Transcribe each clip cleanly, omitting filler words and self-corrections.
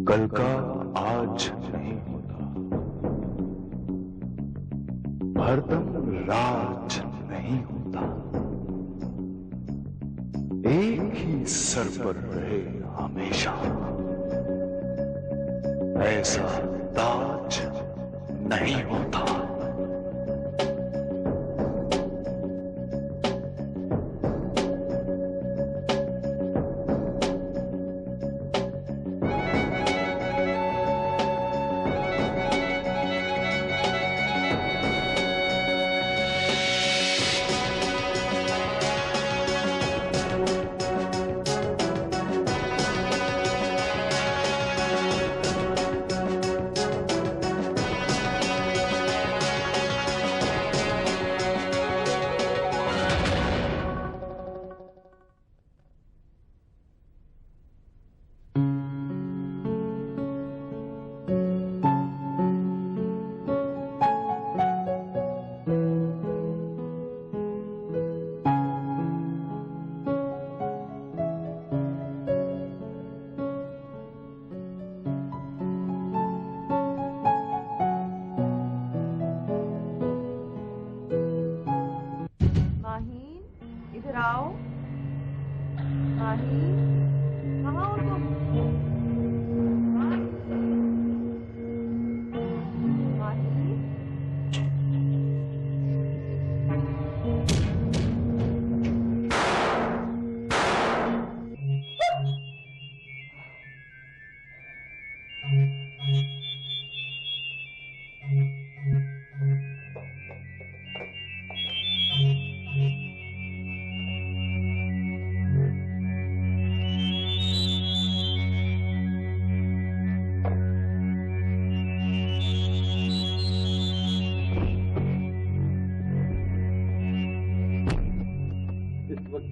कल का आज नहीं होता, हरदम राज नहीं होता, एक ही सर पर रहे हमेशा, ऐसा ताज नहीं होता।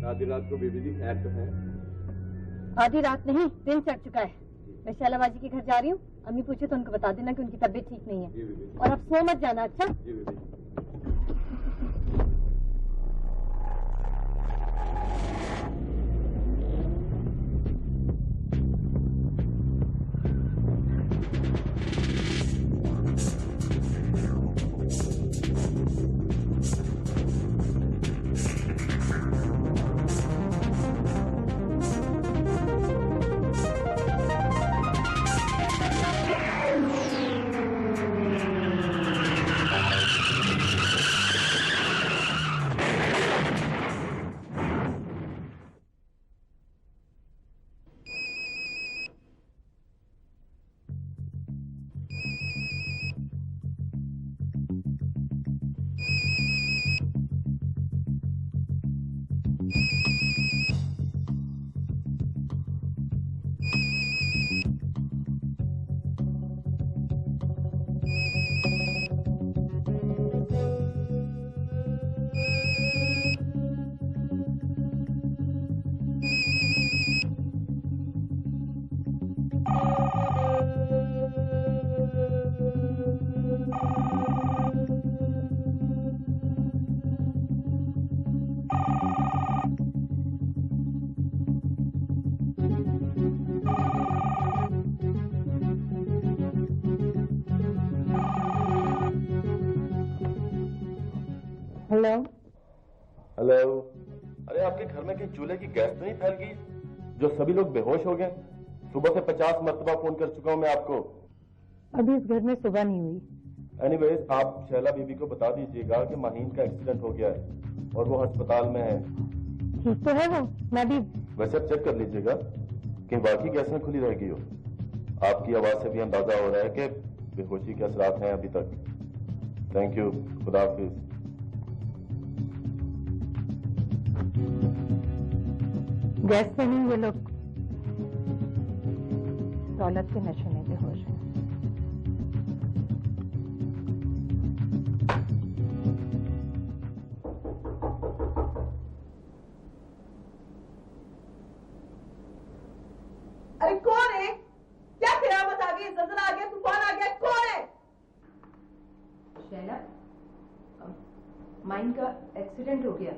आधी रात को बेबी जी खैर तो है? आधी रात नहीं, दिन चढ़ चुका है। मैं शैला बाजी के घर जा रही हूँ। अम्मी पूछे तो उनको बता देना कि उनकी तबीयत ठीक नहीं है। और अब सो मत जाना, अच्छा? Hello hello. अरे आपके घर में कहीं चूल्हे की गैस तो नहीं फैल गई जो सभी लोग बेहोश हो गए? सुबह से 50 मरतबा फोन कर चुका हूं मैं आपको। अभी इस घर में सुबह नहीं हुई। एनीवेज आप शैला बीबी को बता दीजिएगा कि माहीन का एक्सीडेंट हो गया है और वो अस्पताल में है। ठीक तो है वो? मैं भी वैसे आप चेक कर लीजिएगा कि बाकी गैस में खुली रह गई हो। आपकी आवाज से भी अंदाजा हो रहा है कि बेहोशी के असरात हैं अभी तक। थैंक यू, खुदा हाफिज। गैस से नहीं, ये लोग दौलत के नशे में बेहोश हैं। अरे कौन है? क्या क़यामत आ गई, ज़लज़ला आ गया, तूफान आ गया, कौन है? शैला, माइन का एक्सीडेंट हो गया।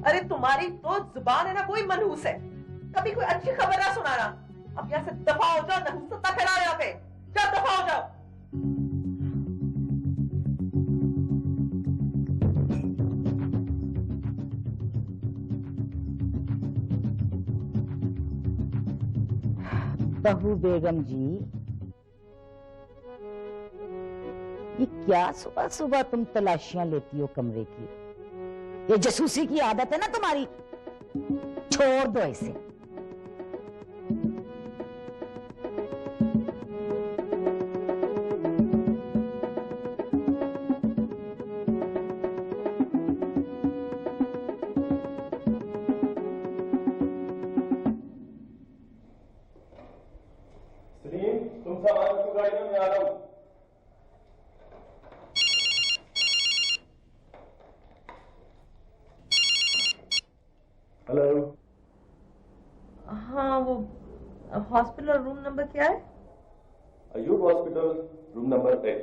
अरे तुम्हारी तो जुबान है ना कोई मनहूस है। कभी कोई अच्छी खबर ना सुनाना। अब यहाँ से दफा हो जाओ, नहुसता फैलाओ यहाँ पे। जाओ दफा हो जाओ। बहू बेगम जी, ये क्या सुबह सुबह तुम तलाशियां लेती हो कमरे की? ये जासूसी की आदत है ना तुम्हारी, छोड़ दो इसे। तुम सामान रखो गाड़ी में, मैं आ रहा हूं। हेलो। हाँ, वो हॉस्पिटल रूम नंबर क्या है? Ayub hospital room number 8।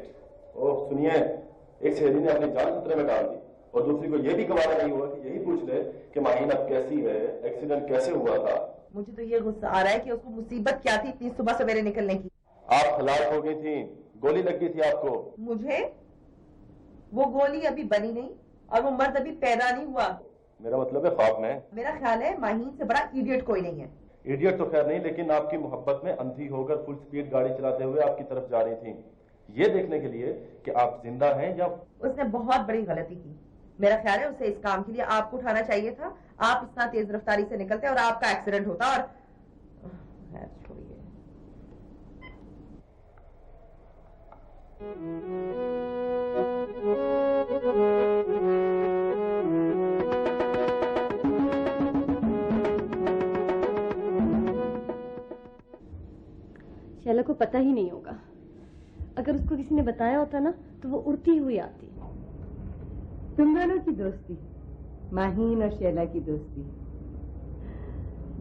ओह सुनिए, एक सहेली ने अपनी जान खतरे में डाल दी और दूसरी को यह भी गवारा नहीं हुआ कि यही पूछ ले कि माहीन अब कैसी है, एक्सीडेंट कैसे हुआ था। मुझे तो ये गुस्सा आ रहा है कि उसको मुसीबत क्या थी इतनी सुबह सवेरे निकलने की। आप हलाक हो गई थी, गोली लग गई थी आपको। मुझे? वो गोली अभी बनी नहीं और वो मर्द अभी पैदा नहीं हुआ। मेरा मतलब है ख्वाब में। मेरा ख्याल है माहीन से बड़ा इडियट कोई नहीं है। इडियट तो खैर नहीं, लेकिन आपकी मोहब्बत में अंधी होकर फुल स्पीड गाड़ी चलाते हुए आपकी तरफ जा रही थी, ये देखने के लिए कि आप जिंदा हैं या। उसने बहुत बड़ी गलती की। मेरा ख्याल है उसे इस काम के लिए आपको उठाना चाहिए था। आप इतना तेज रफ्तारी से निकलते और आपका एक्सीडेंट होता। और छोड़िए। शैला को पता ही नहीं होगा। अगर उसको किसी ने बताया होता ना तो वो उड़ती हुई आती। तुम दोनों की दोस्ती, माहीन और शैला की दोस्ती,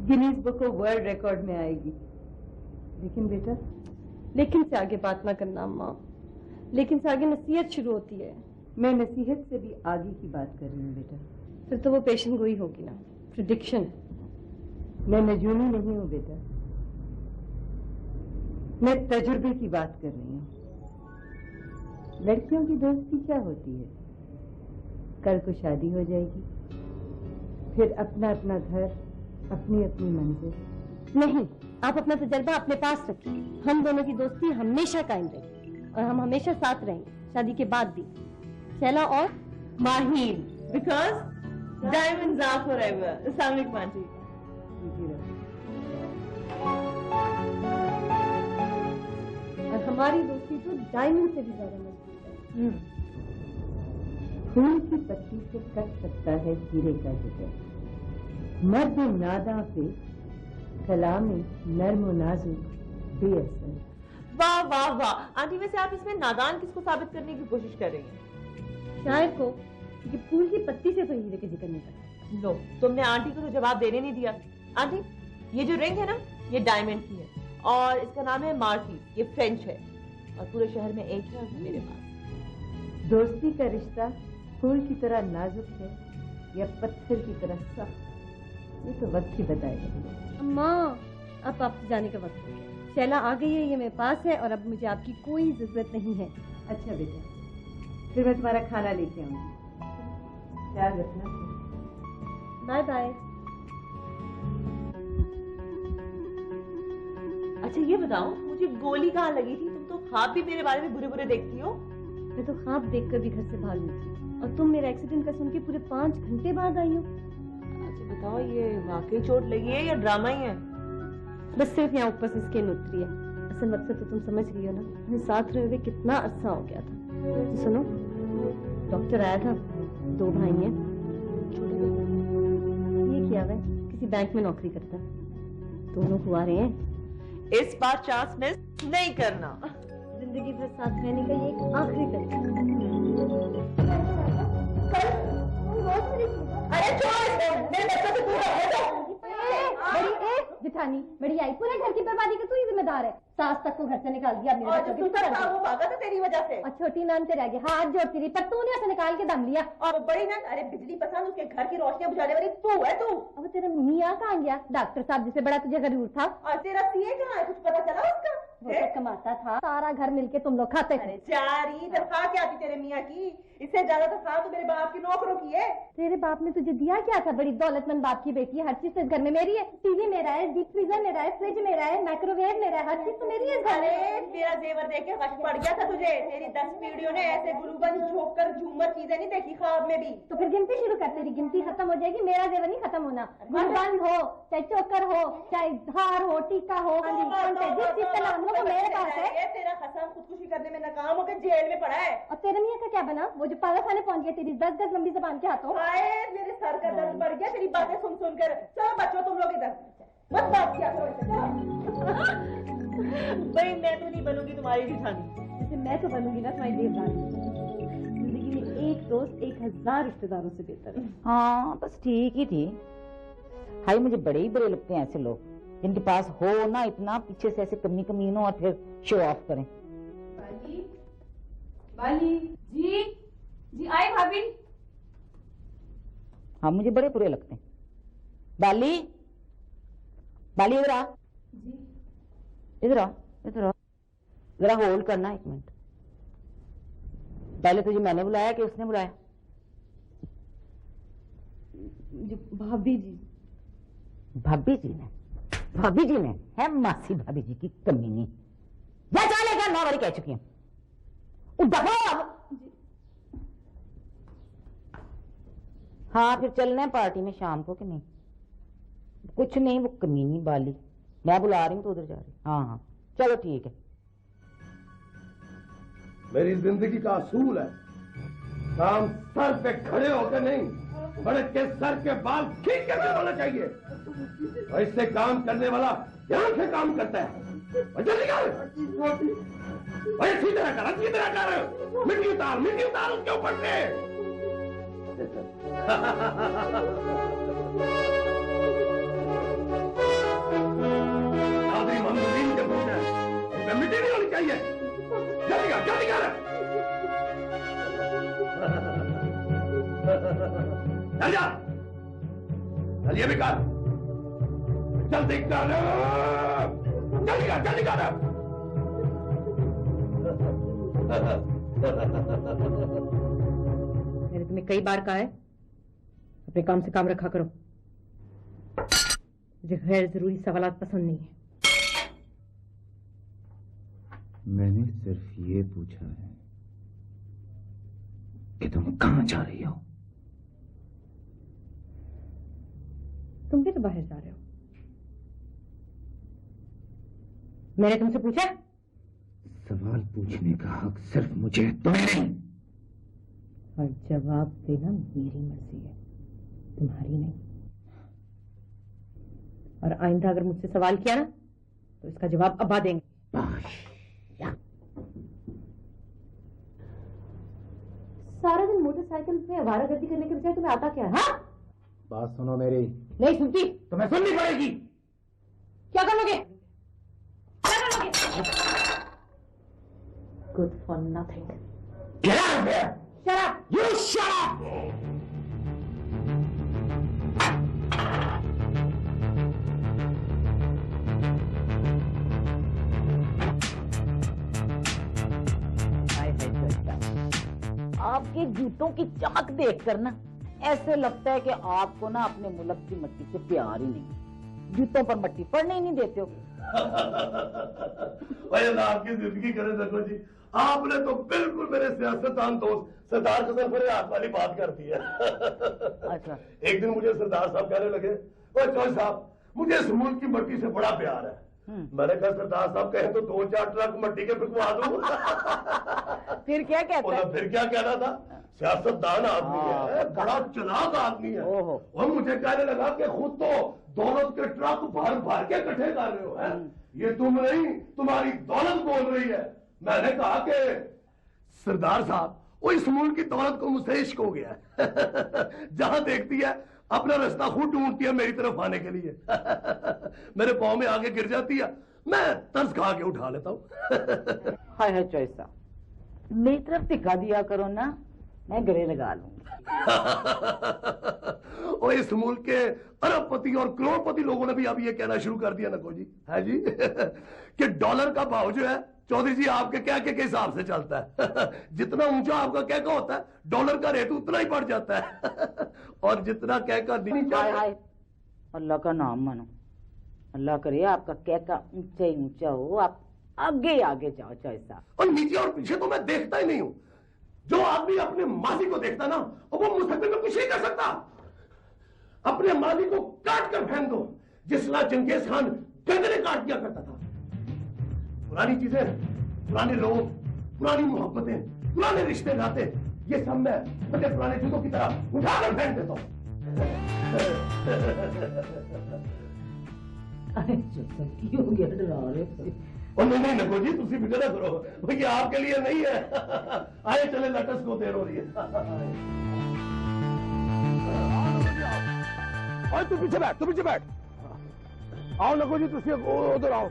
Guinness book of world record में आएगी। लेकिन बेटा, लेकिन से आगे बात ना करना अम्मा, लेकिन से आगे नसीहत शुरू होती है। मैं नसीहत से भी आगे की बात कर रही हूँ बेटा। फिर तो वो पेशेंट गोई होगी ना, प्रेडिक्शन। मैं नजूमी नहीं हूँ बेटा, मैं तजुर्बे की बात कर रही हूँ। लड़कियों की दोस्ती क्या होती है? कल को शादी हो जाएगी, फिर अपना अपना घर, अपनी अपनी मंजिल। नहीं, आप अपना तजर्बा अपने पास रखिए। हम दोनों की दोस्ती हमेशा कायम रहेगी और हम हमेशा साथ रहेंगे, शादी के बाद भी। शैला और Maheen, because diamonds are forever. अस्सलाम वालेकुम आंटी। और हमारी दोस्ती तो डायमंड से भी ज्यादा मजबूत है। फूल की पत्ती से कट सकता है हीरे का जिगर, मर्द नादा पे कलाम नर्म नाजुक बेअसर। वाह वाह वाह आंटी, वैसे आप इसमें नादान किसको साबित करने की कोशिश कर रही हैं? शायर को, कि फूल की पत्ती से तो हीरे के जिक्र नहीं करता। नो, तुमने आंटी को तो जवाब देने नहीं दिया। आंटी, ये जो रिंग है ना, ये डायमंड की है और इसका नाम है मार्की। ये फ्रेंच है और पूरे शहर में एक है और मेरे पास। दोस्ती का रिश्ता फूल की तरह नाजुक है या पत्थर की तरह सख्त, ये तो वक्त ही बताएगा। अम्मा, अब आपसे जाने का वक्त है। शैला आ गई है, ये मेरे पास है और अब मुझे आपकी कोई जरूरत नहीं है। अच्छा बेटा, फिर मैं तुम्हारा खाना लेके आऊंगी, ख्याल रखना। Bye bye. अच्छा ये बताओ, मुझे गोली कहाँ लगी थी? तुम तो ख्वाब भी मेरे बारे में बुरे बुरे देखती हो। मैं तो ख्वाब देखकर भी घर से भाग गई थी और तुम मेरा एक्सीडेंट का सुन के पूरे 5 घंटे बाद आई हो। अच्छा बताओ, ये वाकई चोट लगी है या ड्रामा ही है? बस सिर्फ यहाँ ऊपर से स्किन उतरी है। असल मकसद तो तुम समझ गई हो ना, हमें साथ रहे हुए कितना अरसा हो गया था। तो सुनो, डॉक्टर आया था, 2 भाई हैं। ये क्या है, किसी बैंक में नौकरी करता है, दोनों कुंवारे हैं। इस बार चांस मिस नहीं करना। जिंदगी भर साथ रहने का ये एक आखिरी तरीका। अरे छोड़, मेरे बच्चों से दूर रहो। जिठानी बड़ी आई, पूरे घर की बर्बादी का तू ही जिम्मेदार है। सास तक को घर से निकाल दिया, मेरे बच्चों की फिक्र वो भागा था तेरी वजह से। और छोटी नान तेरे आगे हाथ जोड़ती रही, पर तूने उसे निकाल के दम लिया। और बड़ी नान, अरे बिजली पसंद, उसके घर की रोशनी बुझाने वाली तू है तू। अब तेरा मियाँ कहाँ गया? डॉक्टर साहब जिसे बड़ा तुझे जरूर था। और तेरा सीए कहाँ है, कुछ पता चला उसका? वो तो कमाता था, सारा घर मिलके तुम लोग खाते थे। चारी तनख्वाह क्या थी तेरे मियाँ की? इससे ज्यादा तनख्वाह तो मेरे बाप की नौकरों की है। तेरे बाप ने तुझे दिया क्या था? बड़ी दौलतमंद बाप की बेटी है, हर चीज इस घर में मेरी है। टीवी मेरा है, डीप फ्रीजर मेरा है, फ्रिज मेरा है, माइक्रोवेव मेरा है, हर चीज तो मेरी है इस घर में। तेरा जेवर देख के कष्ट पड़ गया था तुझे। तेरी 10 पीढ़ियों ने ऐसे गुलूबन झोंक कर झूमर चीजें नहीं देखी ख्वाब में भी। तो फिर गिनती शुरू कर, तेरी गिनती खत्म हो जाएगी, मेरा जेवर नहीं खत्म होना। गुलबंद हो, चाहे चोकर हो, चाहे धार हो, टीका हो, जिस चीज का नाम हो वो मेरे पास है। तेरा खसम खुदकुशी करने में नाकाम होकर जेल में पड़ा है। और तेरे मियाँ का क्या बना? वो जो पागल खाने पहुंच गया तेरी 10 गज लंबी जबान के हाथों। हाय मेरे सर का दर्द बढ़ गया तेरी बातें सुन सुनकर। चलो बच्चों तुम लोग इधर मत बात किया करो। भाई मैं तो नहीं बनूंगी तुम्हारी जिठानी, जैसे मैं तो बनूंगी ना तुम्हारी देवदानी। जिंदगी में एक दोस्त 1000 रिश्तेदारों से बेहतर है। हाँ बस ठीक ही थी। हाय मुझे बड़े ही बुरे लगते हैं ऐसे लोग जिनके पास हो ना इतना, पीछे से ऐसे कमी कमीनों और फिर शो ऑफ करें। बाली जी, जी आए भाभी। हाँ मुझे बड़े बुरे लगते हैं। बाली, बाली इधर आ, इधर आ, इधर आ, जरा होल्ड करना 1 मिनट। पहले तुझे मैंने बुलाया कि उसने बुलाया? भाभी जी। भाभी जी ने? भाभी जी ने है मासी भाभी जी की कमीनी। जा चलेगा, 9 बारी कह चुकी हूं। हाँ फिर चलना है पार्टी में शाम को कि नहीं? कुछ नहीं, वो कमीनी बाली, मैं बुला रही हूँ तो उधर जा रही। हाँ हाँ चलो ठीक है। मेरी जिंदगी का असूल है, काम सर पे खड़े होकर नहीं, बड़े के सर के बाल खींच करके होना चाहिए। और इससे काम करने वाला ध्यान से काम करता है। जल्दी कर, अच्छी तरह कर, अच्छी तरह कर। मिट्टी उतार उसके ऊपर से। ममदूरीन के पूछना है, मिट्टी नहीं होनी चाहिए। जल्दी कर, जल्दी कर। चल जा, चल ये भी कर, जल्दी कर, जल्दी कर, जल्दी कर। मैंने तुम्हें कई बार कहा है अपने काम से काम रखा करो। मुझे गैर जरूरी सवालात पसंद नहीं है। मैंने सिर्फ ये पूछा है कि तुम कहां जा रही हो? तुम भी तो बाहर जा रहे हो। मैंने तुमसे पूछा? सवाल पूछने का हक सिर्फ मुझे, तुम्हें नहीं। और जवाब देना मेरी मर्जी है, तुम्हारी नहीं। और आइंदा अगर मुझसे सवाल किया ना तो इसका जवाब अब्बा देंगे। सारा दिन मोटरसाइकिल पे आवारागर्दी करने के बजाय तुम्हें आता क्या है? हाँ? बात सुनो मेरी। नहीं सुनती। तुम्हें सुननी पड़ेगी। क्या करोगे? क्या करोगे? Good for nothing. Get out of here! Shut up! You shut up! आपके जूतों की चमक देखकर ना ऐसे लगता है कि आपको ना अपने मुल्क की मिट्टी से प्यार ही नहीं। जूतों पर मिट्टी पड़ने ही नहीं देते हो। भाई अल्लाह आपकी जिंदगी करे सको जी। आपने तो बिल्कुल मेरे सियासतदान दोस्त सरदार कसम पर हाथ वाली बात कर दी है। अच्छा। एक दिन मुझे सरदार साहब कहने लगे, ओए चौधरी साहब मुझे इस मुल्क की मिट्टी से बड़ा प्यार है। मैंने कहा सरदार साहब कहे तो 2-4 ट्रक मिट्टी के फिकवा दूं। फिर क्या कहता है? फिर क्या कहना था? सियासतदान आदमी है, बड़ा चालाक आदमी है। और मुझे कहने लगा कि खुद तो दौलत के ट्रक भर भर के इकट्ठे कर रहे हो, है? ये तुम नहीं, तुम्हारी दौलत बोल रही है। मैंने कहा कि सरदार साहब वो इस मुल्क की दौलत को मुझसे इश्क हो गया है। जहां देखती है अपना रास्ता खुद ढूंढती है मेरी तरफ आने के लिए। मेरे पाँव में आगे गिर जाती है, मैं तरस खा के उठा लेता हूँ। हाय हाय चॉइसा, मेरी तरफ दिखा दिया करो ना, मैं गले लगा लूंगी। और इस मुल्क के अरबपति और करोड़पति लोगों ने भी अब ये कहना शुरू कर दिया नको जी, है जी, कि डॉलर का भाव जो है चौधरी जी आपके क्या के हिसाब से चलता है। जितना ऊंचा आपका कहका होता है डॉलर का रेट उतना ही बढ़ जाता है, और जितना कहका नीचा। हाय अल्लाह का नाम मानो, अल्लाह करे आपका कहका ऊंचा ही ऊंचा हो, आप आगे आगे जाओ चॉइसा। और नीचे और पीछे तो मैं देखता ही नहीं हूं। जो आदमी अपने माजी को देखता ना, और वो मुस्तकबिल में कुछ नहीं कर सकता। अपने माजी को काट कर फेंक दो, जिस तरह चंगेज खान गंगरे काट दिया करता था। पुरानी चीजें, पुराने लोग, पुरानी मोहब्बतें, पुराने रिश्ते नाते, ये सब मैं बड़े पुराने जूतों की तरह उठाकर फेंक देता हूं। क्यों डरा रहे? नहीं नको जी, तुम फिक्र ना करो, ये आपके लिए नहीं है। आए चले, लटस को देर हो रही है। और तू पीछे बैठ, तू पीछे बैठ। आओ नको जी, तुझे उधर आओ।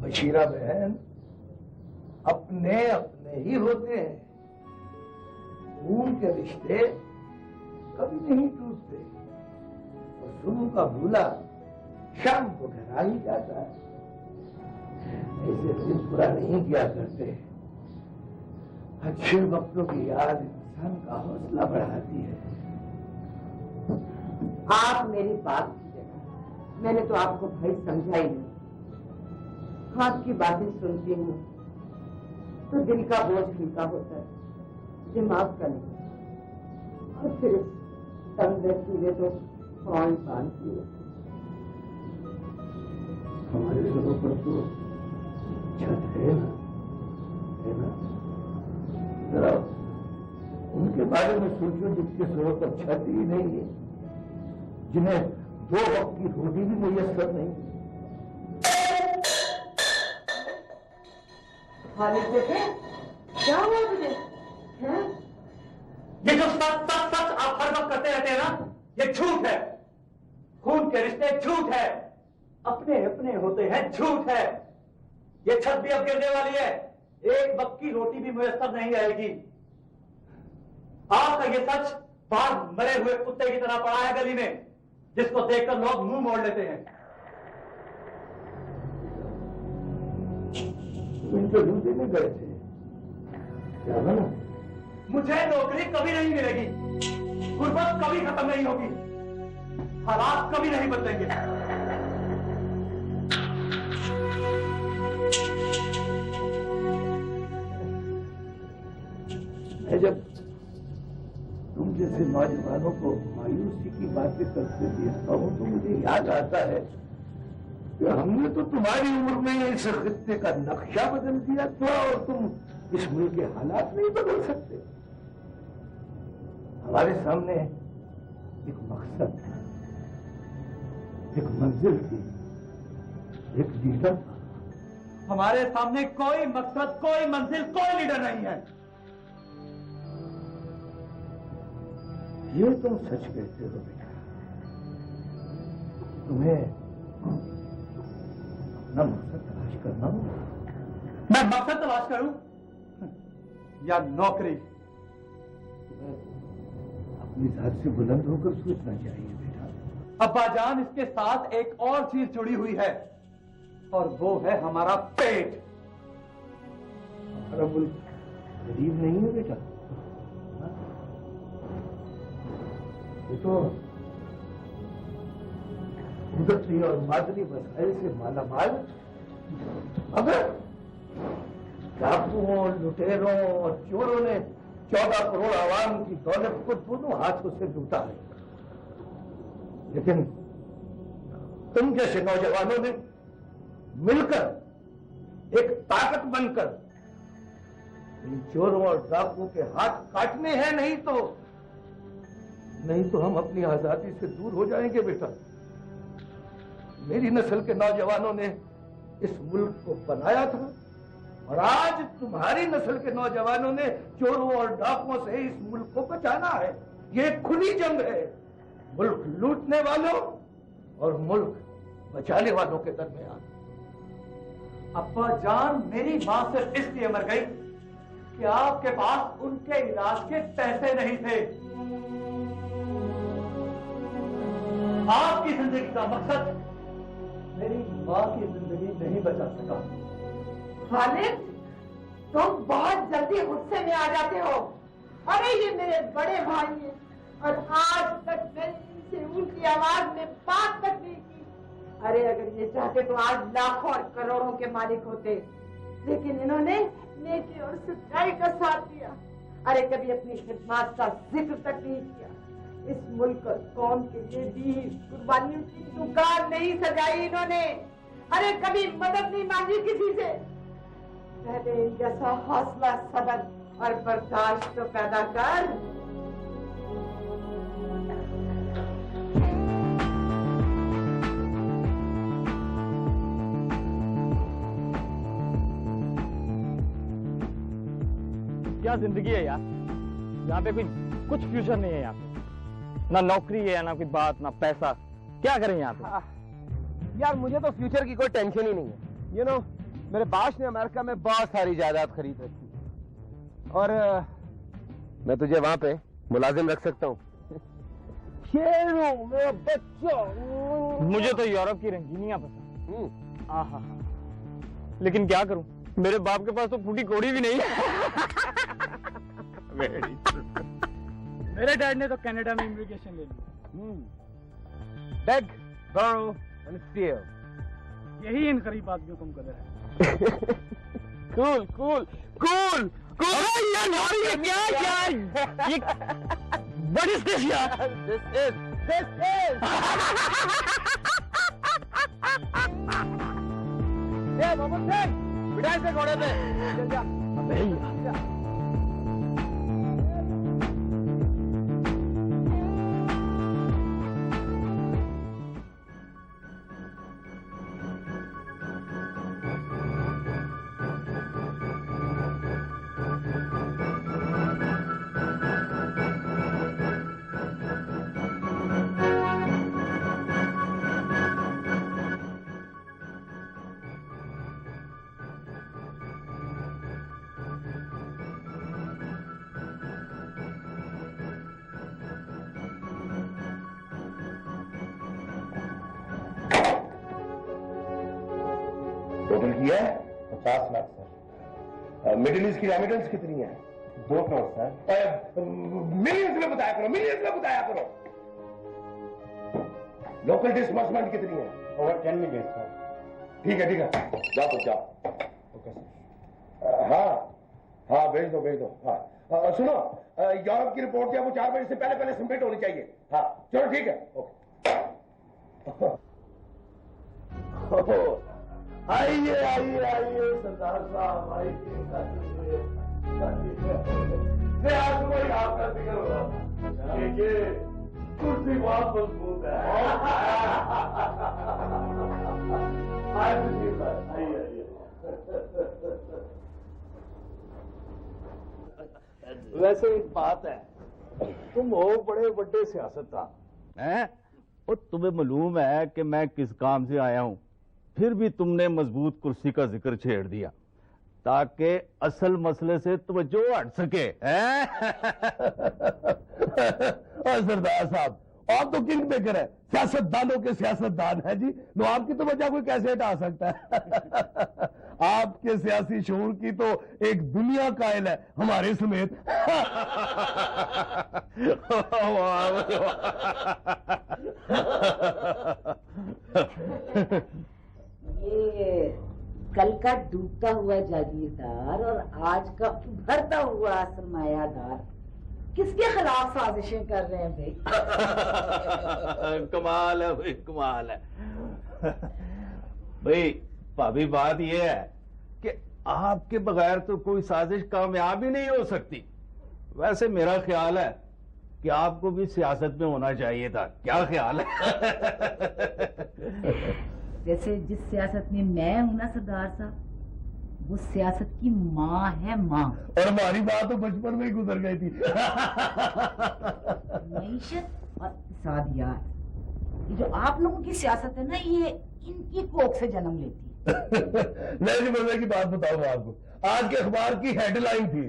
बशीरा बहन, अपने अपने ही होते हैं। खून के रिश्ते कभी नहीं टूटते, और सुबह का भूला शाम को घर ही जाता है। ऐसे दिन पूरा नहीं किया करते। अच्छे वक्तों की याद इंसान का हौसला बढ़ाती है। आप मेरी बात कीजिएगा, मैंने तो आपको भाई समझा ही नहीं। आपकी बातें सुनती हूँ तो दिल का बोझ हल्का होता है, दिमाग का नहीं। और फिर तंग चूल्हे तो कौन बांधती है। हमारे घरों पर तो छत है ना, जरा उनके बारे में सोचो जिसके घरों पर छत ही नहीं है, जिन्हें 2 वक्त की रोटी भी मुयस्सर नहीं। खालिद देखे, क्या हुआ तुझे? ये जो सच सच सच आप हर वक्त करते रहते हैं ना, ये झूठ है। खून के रिश्ते झूठ है, अपने अपने होते हैं झूठ है। ये छत भी अब गिरने वाली है, 1 वक्त की रोटी भी मुयस्सर नहीं रहेगी। आपका ये सच बाहर मरे हुए कुत्ते की तरह पड़ा है गली में, जिसको देखकर लोग मुंह मोड़ लेते हैं। इंटरव्यू देने गए थे, क्या बना? मुझे नौकरी कभी नहीं मिलेगी, गुर्बत कभी खत्म नहीं होगी, हालात कभी नहीं बदलेंगे। मैं जब तुम जैसे नौजवानों को मायूसी की बातें करते देखता हूं तो मुझे याद आता है कि हमने तो तुम्हारी उम्र में इस खित्ते का नक्शा बदल दिया था, और तुम इस मुल्क के हालात नहीं बदल सकते। हमारे सामने एक मकसद था, एक मंजिल थी, एक लीडर था। हमारे सामने कोई मकसद, कोई मंजिल, कोई लीडर नहीं है। ये तुम सच कहते हो बेटा। तुम्हें अपना मकसद तलाश करना होगा। मैं मकसद तलाश करूं या नौकरी? अपनी जात से बुलंद होकर सोचना चाहिए बेटा। अब्बाजान, इसके साथ एक और चीज जुड़ी हुई है, और वो है हमारा पेट। हमारा मुल्क गरीब नहीं है बेटा, ये तो कुदरती और मादरी वसाइल से माला माल। अगर डाकुओं, लुटेरों और चोरों ने 14 करोड़ आवाम की दौलत को दोनों हाथों से लूटा है, लेकिन तुम जैसे नौजवानों ने मिलकर एक ताकत बनकर इन चोरों और डाकुओं के हाथ काटने हैं, नहीं तो हम अपनी आजादी से दूर हो जाएंगे बेटा। मेरी नस्ल के नौजवानों ने इस मुल्क को बनाया था और आज तुम्हारी नस्ल के नौजवानों ने चोरों और डाकुओं से इस मुल्क को बचाना है। ये खुली जंग है मुल्क लूटने वालों और मुल्क बचाने वालों के दरमियान। अब्बा जान मेरी मां सिर्फ इसलिए मर गई कि आपके पास उनके इलाज के पैसे नहीं थे। आपकी जिंदगी का मकसद मेरी मां की जिंदगी नहीं बचा सका। खालिद, तुम बहुत जल्दी गुस्से में आ जाते हो। अरे ये मेरे बड़े भाई हैं और आज तक मैंने इनसे उनकी आवाज में बात तक नहीं की। अरे अगर ये चाहते तो आज लाखों और करोड़ों के मालिक होते, लेकिन इन्होंने नेकी और सच्चाई का साथ दिया। अरे कभी अपनी खिदमत का जिक्र तक नहीं किया। इस मुल्क और कौम के लिए भी कुर्बानियों की दुकान नहीं सजाई इन्होंने। अरे कभी मदद नहीं मांगी किसी से। पहले जैसा हौसला, सब्र और बर्दाश्त तो पैदा कर। क्या जिंदगी है यार, यहाँ पे कोई कुछ फ्यूचर नहीं है। यहाँ पे ना नौकरी है, ना कोई बात, ना पैसा। क्या करें यहाँ पे? यार मुझे तो फ्यूचर की कोई टेंशन ही नहीं है। यू नो, मेरे बाश ने अमेरिका में बहुत सारी जायदाद खरीद रखी और मैं तुझे वहां पे मुलाजिम रख सकता हूँ। मेरा बच्चा। मुझे तो यूरोप की रंगीनियां पसंद। आहा, लेकिन क्या करूं, मेरे बाप के पास तो फूटी कौड़ी भी नहीं है। मेरे डैड ने तो कनाडा में इमिग्रेशन ले ली। Beg, borrow and steal. यही इन गरीब आदमियों को कदर है। Cool, cool, cool, cool. ये क्या ये What is this यार? This is. ये मोहम्मद सिंह, बिठाए से घोड़े पे। चल जा। अबे यार। टोटल किया है 50 लाख सर। मिडिल ईस्ट की रेमिटेंस कितनी है? 2 करोड़ सर। मिलियंस में बताया करो, मिलियंस में बताया करो। लोकल डिसबर्समेंट कितनी है? Over 10 million sir. ठीक है जाओ तो जाओ। Okay sir. हाँ भेज दो। हाँ सुनो, यूरोप की रिपोर्ट जो है वो 4 बजे से पहले सबमिट होनी चाहिए। हाँ चलो ठीक है, ओके। आइए सरदार साहब, आइए। आज कोई आपका जिक्र हो रहा, देखिए कुर्सी बहुत मजबूत है। आइए। वैसे एक बात है, तुम हो बड़े बड़े सियासतदान हैं, और तुम्हें मालूम है कि मैं किस काम से आया हूं, फिर भी तुमने मजबूत कुर्सी का जिक्र छेड़ दिया ताकि असल मसले से तवज्जो हट सके। सरदार साहब, आप तो किंग मेकर है, सियासतदानों के सियासतदान है जी। नो आपकी तो वजह कोई कैसे हटा सकता है। आपके सियासी शऊर की तो एक दुनिया कायल है, हमारे समेत। ये कल का डूबता हुआ जागीरदार और आज का उभरता हुआ सरमायादार किसके खिलाफ साजिशें कर रहे हैं भाई? कमाल है भाई, कमाल है भाई। भाभी बात यह है कि आपके बगैर तो कोई साजिश कामयाब ही नहीं हो सकती। वैसे मेरा ख्याल है कि आपको भी सियासत में होना चाहिए था। क्या ख्याल है? जैसे जिस सियासत में मैं हूं ना सरदार साहब, वो सियासत की माँ है माँ। और हमारी बात तो बचपन में ही गुजर गई थी। मईशत और इक़्तिसादियात, ये जो आप लोगों की सियासत है ना, ये इनकी कोख से जन्म लेती है। नहीं, मजे की बात बताऊं आपको। आज के अखबार की हेडलाइन थी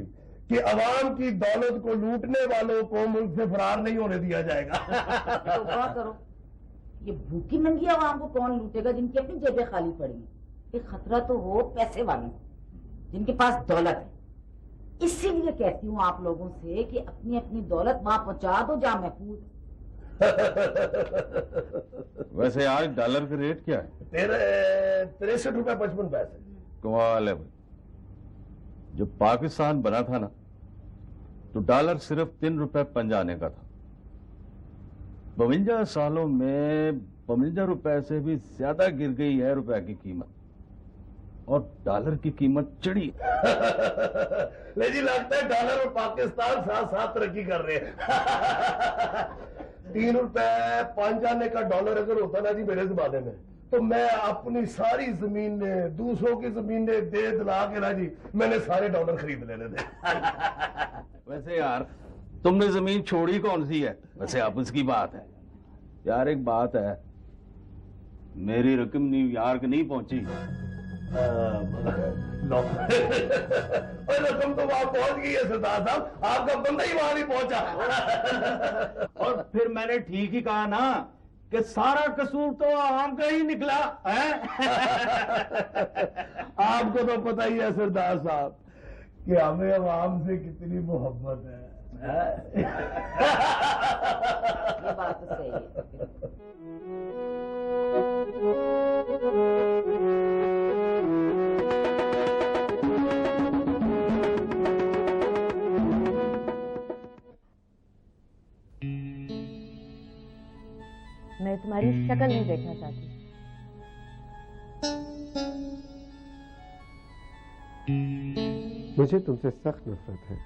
कि अवाम की दौलत को लूटने वालों को मुल्क से फरार नहीं होने दिया जाएगा। तो क्या करो, ये भूखी नंगी अवाम को कौन लूटेगा जिनकी अपनी जेबें खाली पड़ी हैं? ये खतरा तो हो पैसे वालों को, जिनके पास दौलत है। इसीलिए कहती हूँ आप लोगों से कि अपनी अपनी दौलत वहां पहुंचा दो जहां महफूज। वैसे आज डॉलर का रेट क्या है? 63 रुपए 55 पैसे। कमाल है भाई। जब पाकिस्तान बना था ना, तो डॉलर सिर्फ 3 रुपए 5 आने का था। 52 सालों में 52 रुपए से भी ज्यादा गिर गई है रुपए की कीमत, और डॉलर की कीमत चढ़ी। लेकिन लगता है डॉलर और पाकिस्तान साथ साथ तरक्की कर रहे हैं। 3 रुपए 5 आने का डॉलर अगर होता ना जी मेरे जमाने में, तो मैं अपनी सारी जमीनें, दूसरों की जमीनें दे दिला के ना जी, मैंने सारे डॉलर खरीद लेने थे। वैसे यार, तुमने जमीन छोड़ी कौन सी है? वैसे अब उसकी बात है यार। एक बात है, मेरी रकम न्यूयॉर्क नहीं पहुंची। रकम तो वहां पहुंच गई है सरदार साहब, आपका बंदा ही वहां नहीं पहुंचा। और फिर मैंने ठीक ही कहा ना कि सारा कसूर तो आवाम का ही निकला है। आपको तो पता ही है सरदार साहब कि हमें आवाम से कितनी मोहब्बत है। ये बात तो सही है। मैं तुम्हारी शक्ल नहीं देखना चाहती। मुझे तुमसे सख्त नफरत है।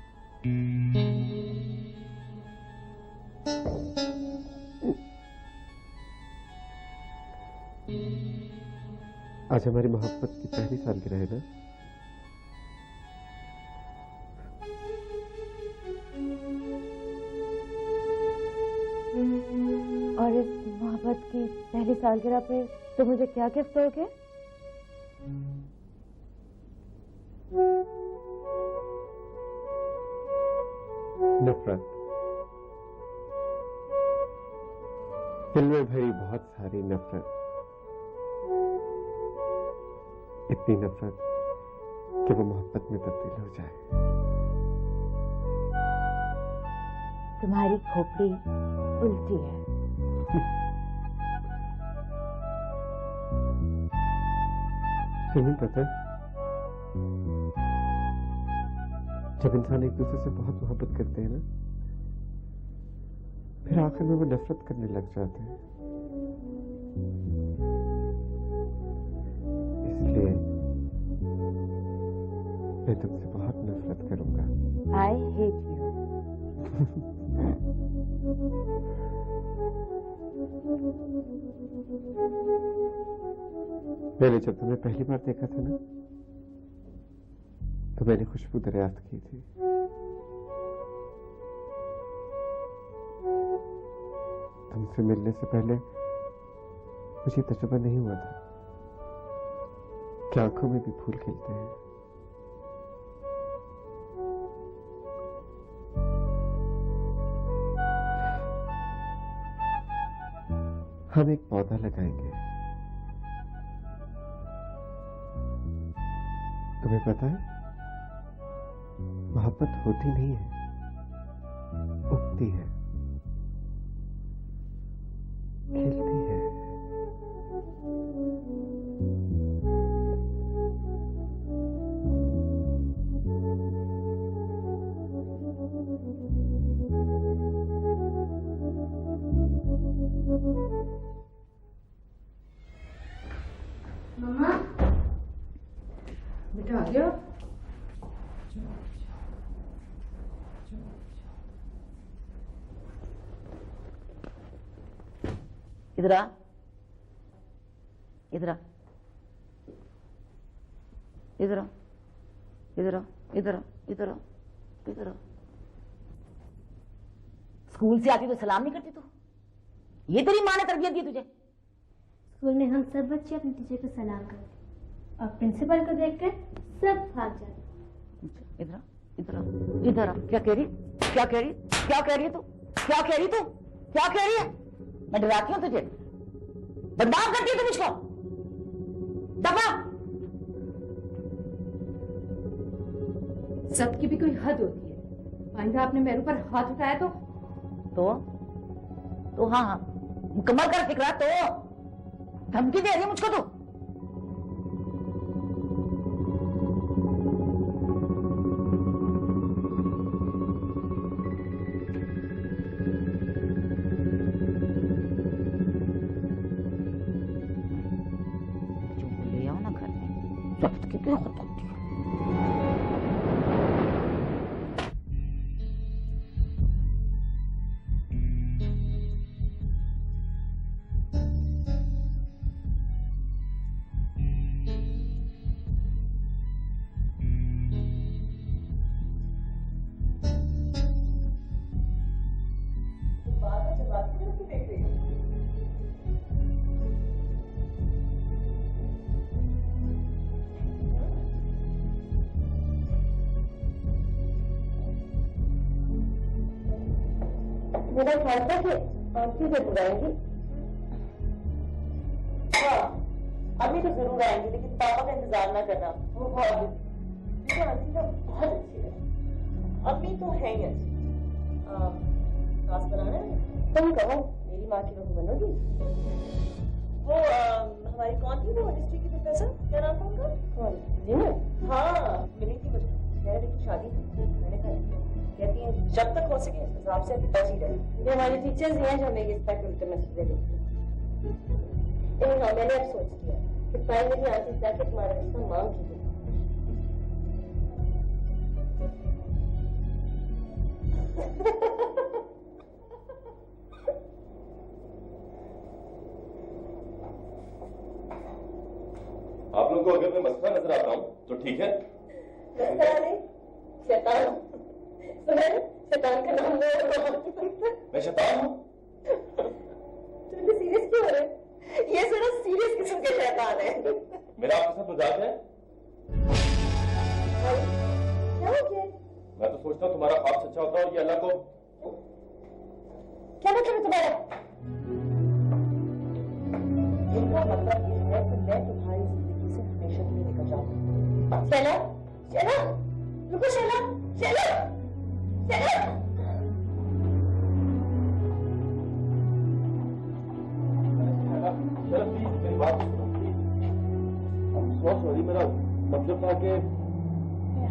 आज हमारी मोहब्बत की पहली सालगिरह है ना? और इस मोहब्बत की पहली सालगिरह पे तो मुझे क्या गिफ्ट दोगे? नफरत। दिल में भरी बहुत सारी नफरत। इतनी नफरत कि वो मोहब्बत में तब्दील हो जाए। तुम्हारी खोपड़ी उल्टी है। तुम्हें पता है, जब इंसान एक दूसरे से बहुत मोहब्बत करते हैं ना, फिर आखिर में वो नफरत करने लग जाते हैं। इसलिए मैं तुमसे बहुत नफरत करूंगा। I hate you. मैंने जब तुम्हें पहली बार देखा था ना, तो मैंने खुशबू दरियाफ्त की थी। तुमसे मिलने से पहले मुझे तजुर्बा नहीं हुआ था कि आंखों में भी फूल खिलते हैं। हम एक पौधा लगाएंगे तुम्हें पता है, मोहब्बत होती नहीं है, उगती है, खिलती है। मम्मा, बेटा आ गया? इधर आ, इधर आ, इधर आ, इधर आ, इधर आ, इधर आ, इधर आ। स्कूल से आती तो सलाम नहीं करती तू? ये तेरी माँ ने तरबियत दी तुझे? स्कूल में हम सब बच्चे अपने टीचर को सलाम करते और प्रिंसिपल को देखकर सब भाग जाते। इधर आ, इधर आ, इधर आ। क्या कह रही, क्या कह रही, क्या कह रही है तू, क्या कह रही तू, क्या कह रही है? मैं डराती हूँ तुझे, बदनाम करती है तू मुझको। दफा। सबकी भी कोई हद होती है। आइंदा आपने मेरे ऊपर हाथ उठाया तो हाँ हाँ मुकम्मल कर फिक्रा। तो धमकी दे रही है मुझको तू? ले आओ ना घर में, जब्त की क्यों खुद होती है? मेरा ख्याल था कि आंटी जरूर आएंगी। हाँ, अभी तो जरूर आएंगी, लेकिन पापा का इंतजार ना करना, वो बहुत बिजी। आंटी तो बहुत अच्छी है, अम्मी तो है ही अच्छी। खास बनाना है, तुम कहो मेरी माँ की बहू बनोगी। वो हमारी कौन थी वो हिस्ट्री की प्रोफेसर, क्या नाम था उनका? कौन? जिन्हें? हाँ, मिली थी मुझे, कह रही थी शादी थी। मैंने कहा कहती है जब तक हो सके इस हिसाब से बची रहे। ये हमारी टीचर्स हैं जो हमें इस तक उल्टे मसले देती हैं। मैंने अब सोच लिया कि फाइनली आंटी जाके तुम्हारा रिश्ता मांग की। आप लोगों को अगर मैं मसला नजर आता हूँ तो ठीक है। शैतान, शैतान का नाम लो। मैं शैतान हूँ? तुम भी सीरियस क्यों हो रहे? ये जरा सीरियस किस्म के शैतान है। मेरा आपके साथ मजाक है? क्या हो गया? मैं तो सोचता हूँ तुम्हारा ख्वाब सच्चा होता है और ये अल्लाह को। क्या मतलब है तुम्हारा? इनका मतलब ये है कि मैं तुम्हारी जिंदगी से हमेशा के लिए निकल जाऊंगा। शैला, शैला, रुको शैला, शैला, शैला। चलो प्लीज मेरी बात सुनो प्लीज। सॉरी, मेरा मतलब था कि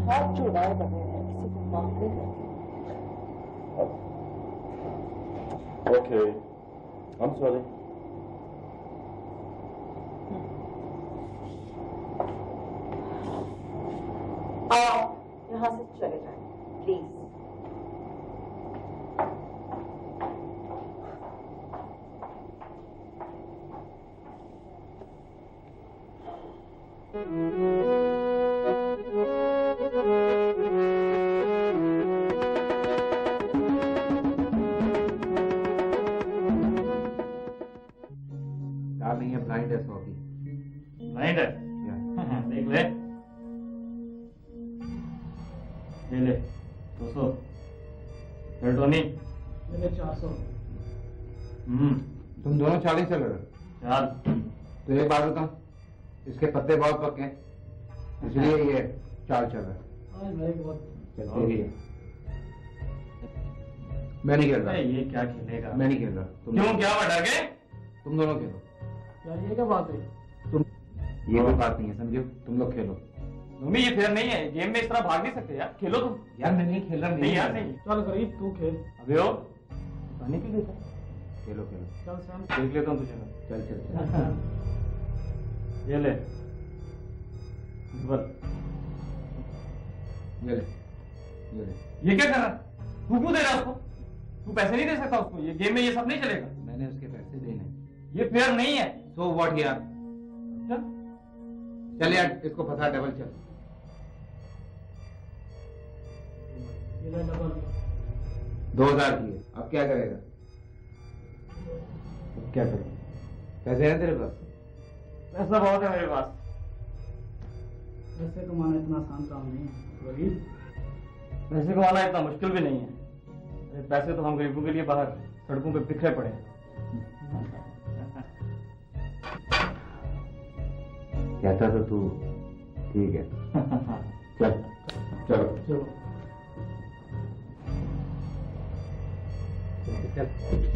हाथ जुड़ाए बगैर किसी को माफ नहीं करती। Okay, I am sorry. आओ यहाँ से चले जाए प्लीज। डार्लिंग ये ब्लाइंड है सॉफी। ब्लाइंड है? देख ले, ले ले 200। फिर टोनी मेरे 400। तुम दोनों 40 चल रहे हो। चल। तो एक बात बताऊं, इसके पत्ते बहुत पक्के हैं, इसलिए ये चाल चल रहा है। आज मेरे को बहुत चल तेरी है। मैं नहीं खेल रहा। ये क्या खेलेगा? मैं नहीं खेल रहा। क्यों, क्या हुआ, डर गए? तुम दोनों खेलो। यार ये क्या बात है? तुम ये कोई बात नहीं है, समझो? तुम लोग खेलो। मम्मी ये फेयर नहीं है, गेम में इस तरह भाग नहीं सकते यार, खेलो तुम। यार मैं नहीं खेल रहा। नहीं यार नहीं। चल करीब तू खेल। अबे ओ पानी क्यों देता? खेलो खेलो। चल सैम देख लेता हूँ तुझे। चल चल चल। ये ले बस। ये ले। ये क्या कर रहा? तू क्यों दे रहा उसको? तू पैसे नहीं दे सकता उसको, ये गेम में ये सब नहीं चलेगा। मैंने उसके पैसे देने। ये फेयर नहीं है। सो व्हाट यार? चल यार इसको फंसा, डबल चल। ये ले डबल। 2000 की है, अब क्या करेगा? क्या करें? पैसे हैं तेरे पास? पैसा बहुत है मेरे पास। पैसे कमाना इतना आसान काम नहीं है गरीब। पैसे कमाना इतना मुश्किल भी नहीं है। पैसे तो हम गरीबों के लिए बाहर सड़कों पे बिखरे पड़े हैं। कहता तो तू ठीक है। चल चलो चलो चल।